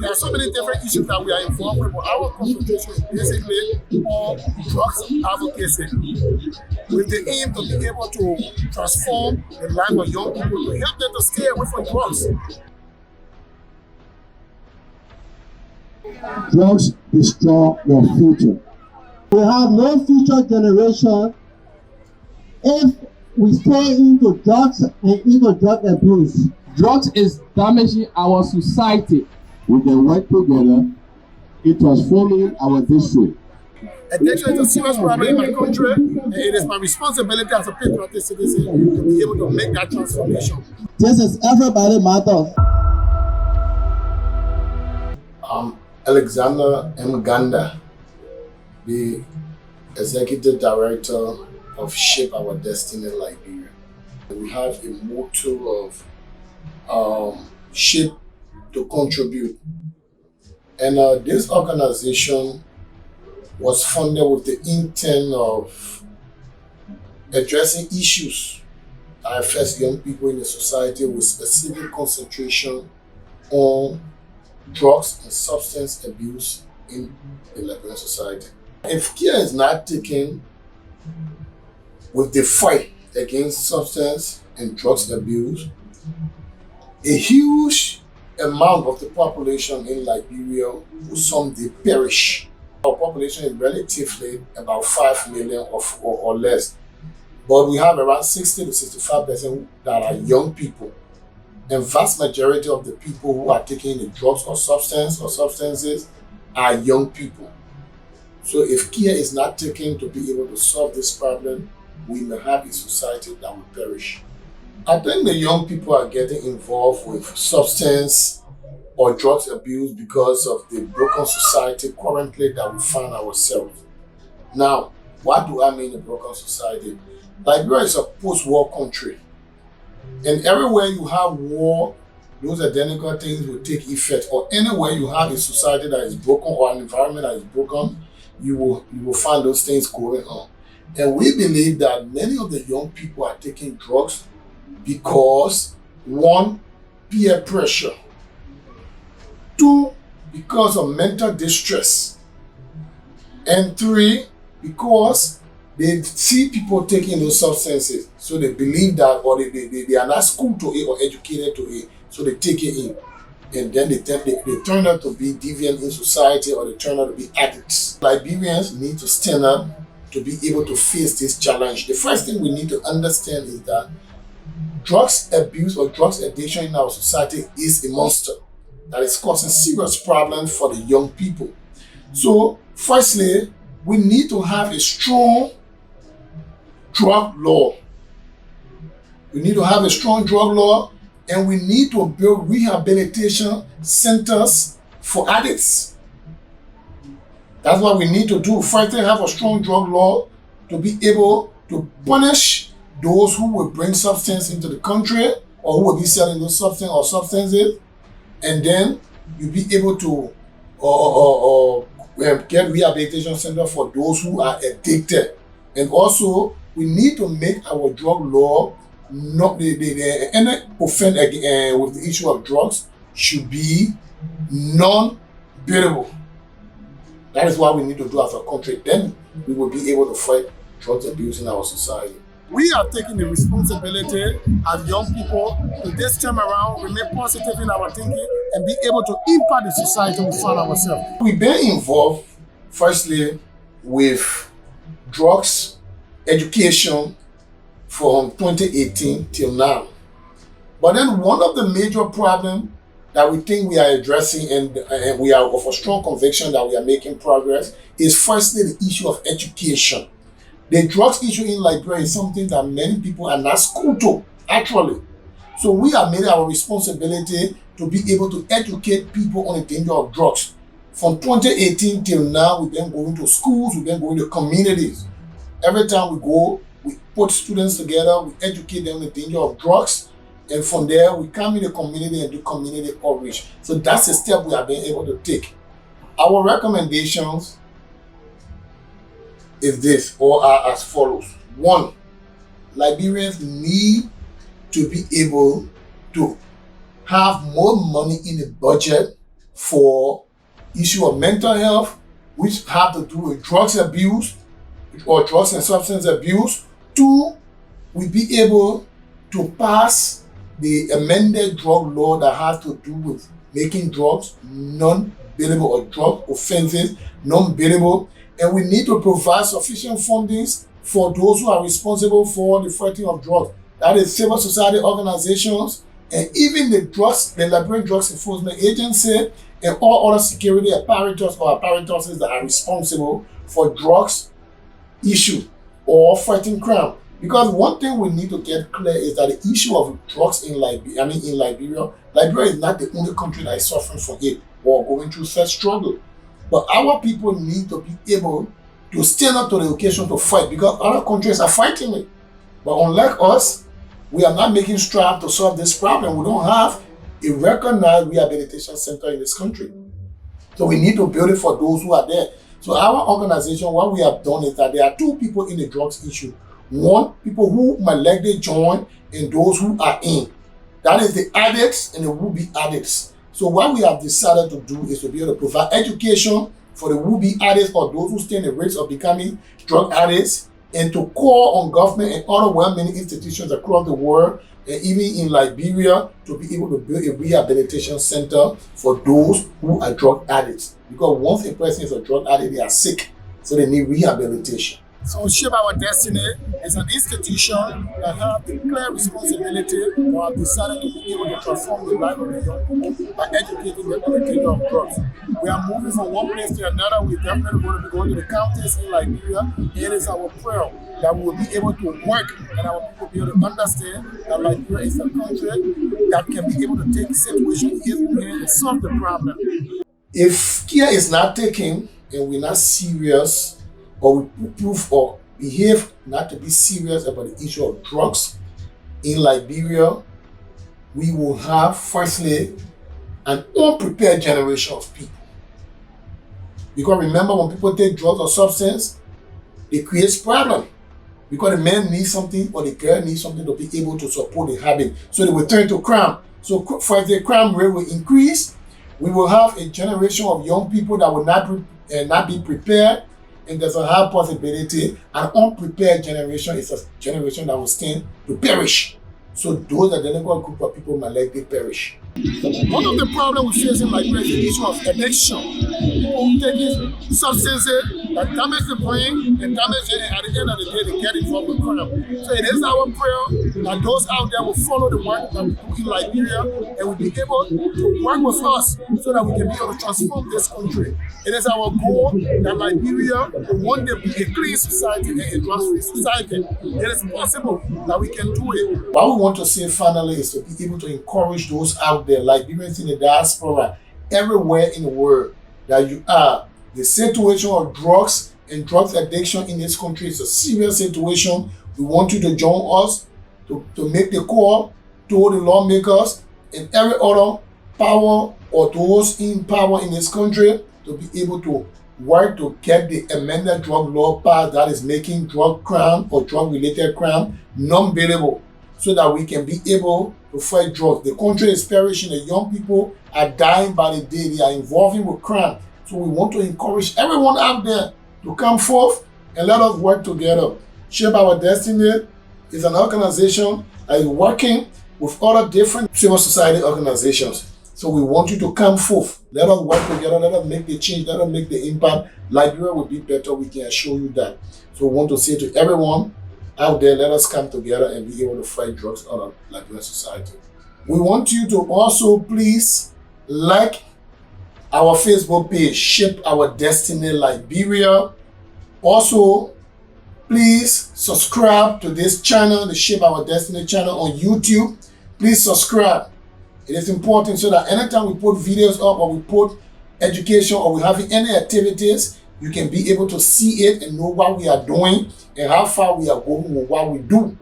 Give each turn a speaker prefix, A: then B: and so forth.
A: There are so many different issues that we are involved with, but our concentration is basically on drugs advocacy, with the aim to be able to transform the life of young people, to help them to stay away from drugs.
B: Drugs destroy your future. We have no future generation if we stay into drugs and into drug abuse.
C: Drugs is damaging our society.
B: We can work together in transforming our district.
A: Addiction is a serious problem in my country, and it is my responsibility as a patriotic citizen to be able to make that transformation.
B: This is everybody matters.
D: Alexander M. Ganda, the Executive Director of Shape Our Destiny Liberia. We have a motto of shape to contribute. And this organization was funded with the intent of addressing issues that affect young people in the society, with specific concentration on drugs and substance abuse in the Liberian society. If care is not taken with the fight against substance and drugs abuse, a huge amount of the population in Liberia will someday perish. Our population is relatively about 5 million or less, but we have around 60 to 65% that are young people. And vast majority of the people who are taking the drugs or substances are young people. So if care is not taken to be able to solve this problem, we may have a society that will perish. I think the young people are getting involved with substance or drugs abuse because of the broken society currently that we find ourselves. Now, what do I mean a broken society? Liberia is a post-war country. And everywhere you have war, those identical things will take effect. Or anywhere you have a society that is broken or an environment that is broken, you will find those things going on. And we believe that many of the young people are taking drugs because, one, peer pressure, two, because of mental distress, and three, because they see people taking those substances, so they believe that, or they are not schooled to it or educated to it, so they take it in. And then they turn out to be deviant in society, or they turn out to be addicts. Liberians need to stand up to be able to face this challenge. The first thing we need to understand is that drugs abuse or drugs addiction in our society is a monster that is causing serious problems for the young people. So, firstly, we need to have a strong drug law. We need to have a strong drug law, and we need to build rehabilitation centers for addicts. That's what we need to do. Firstly, have a strong drug law to be able to punish those who will bring substance into the country, or who will be selling those substance or substances, and then you'll be able to get rehabilitation center for those who are addicted. And also, we need to make our drug law not any offense with the issue of drugs should be non-bearable. That is what we need to do as a country. Then we will be able to fight drugs abuse in our society.
A: We are taking the responsibility as young people to this time around remain positive in our thinking and be able to impact the society we find ourselves.
D: We've been involved, firstly, with drugs education from 2018 till now. But then one of the major problems that we think we are addressing, and we are of a strong conviction that we are making progress, is firstly the issue of education. The drugs issue in Liberia is something that many people are not schooled to, actually. So we have made our responsibility to be able to educate people on the danger of drugs. From 2018 till now, we've been going to schools, we've been going to communities. Every time we go, we put students together, we educate them on the danger of drugs, and from there, we come in the community and do community outreach. So that's a step we have been able to take. Our recommendations is this, or are as follows. One, Liberians need to be able to have more money in the budget for issue of mental health, which have to do with drugs abuse or drugs and substance abuse. 2, we be able to pass the amended drug law that has to do with making drugs non-bailable or drug offenses non-bailable. And we need to provide sufficient fundings for those who are responsible for the fighting of drugs. That is civil society organizations and even the Liberian Drugs Enforcement Agency and all other security apparatus or apparatuses that are responsible for drugs issue or fighting crime. Because one thing we need to get clear is that the issue of drugs in Liberia is not the only country that is suffering from it or going through such struggle. But our people need to be able to stand up to the occasion to fight, because other countries are fighting it. But unlike us, we are not making strides to solve this problem. We don't have a recognized rehabilitation center in this country. So we need to build it for those who are there. So our organization, what we have done is that there are 2 people in the drugs issue. 1, people who might likely join and those who are in. That is the addicts and the would-be addicts. So what we have decided to do is to be able to provide education for the would-be addicts or those who stand the risk of becoming drug addicts, and to call on government and other well-meaning institutions across the world and even in Liberia to be able to build a rehabilitation center for those who are drug addicts. Because once a person is a drug addict, they are sick, so they need rehabilitation.
A: So Shape Our Destiny is an institution that has the clear responsibility to have decided to be able to transform the life of the young people by educating them on the kingdom of drugs. We are moving from one place to another. We definitely going to be going to the counties in Liberia. It is our prayer that we will be able to work and our people be able to understand that Liberia is a country that can be able to take the situation here and solve the problem.
D: If care is not taken and we're not serious, or we prove or behave not to be serious about the issue of drugs in Liberia, we will have, firstly, an unprepared generation of people. Because remember, when people take drugs or substance, it creates problem. Because the man needs something or the girl needs something to be able to support the habit. So they will turn to crime. So for the crime rate will increase, we will have a generation of young people that will not be prepared. And there's a high possibility an unprepared generation is a generation that will stand to perish. So those are the delinquent group of people might likely perish.
A: One of the problems we face in Liberia is the issue of addiction. People taking substances that damage the brain and damage it, and at the end of the day, they get involved with crime. So it is our prayer that those out there will follow the work that we do in Liberia and will be able to work with us so that we can be able to transform this country. It is our goal that Liberia will one day be a clean society and a drug-free society. It is possible that we can do it.
D: What we want to say finally is to be able to encourage those out there, Liberians in the diaspora, everywhere in the world that you are. The situation of drugs and drugs addiction in this country is a serious situation. We want you to join us to make the call to the lawmakers and every other power or those in power in this country to be able to work to get the amended drug law passed that is making drug crime or drug-related crime non-bailable, so that we can be able to fight drugs. The country is perishing. The young people are dying by the day. They are involving with crime. So we want to encourage everyone out there to come forth and let us work together. Shape Our Destiny is an organization that is working with other different civil society organizations. So we want you to come forth. Let us work together. Let us make the change. Let us make the impact. Liberia will be better. We can assure you that. So we want to say to everyone out there, let us come together and be able to fight drugs out of Liberian society. We want you to also please like our Facebook page, Shape Our Destiny Liberia. Also, please subscribe to this channel, the Shape Our Destiny channel on YouTube. Please subscribe. It is important so that anytime we put videos up or we put education or we have any activities, you can be able to see it and know what we are doing and how far we are going with what we do.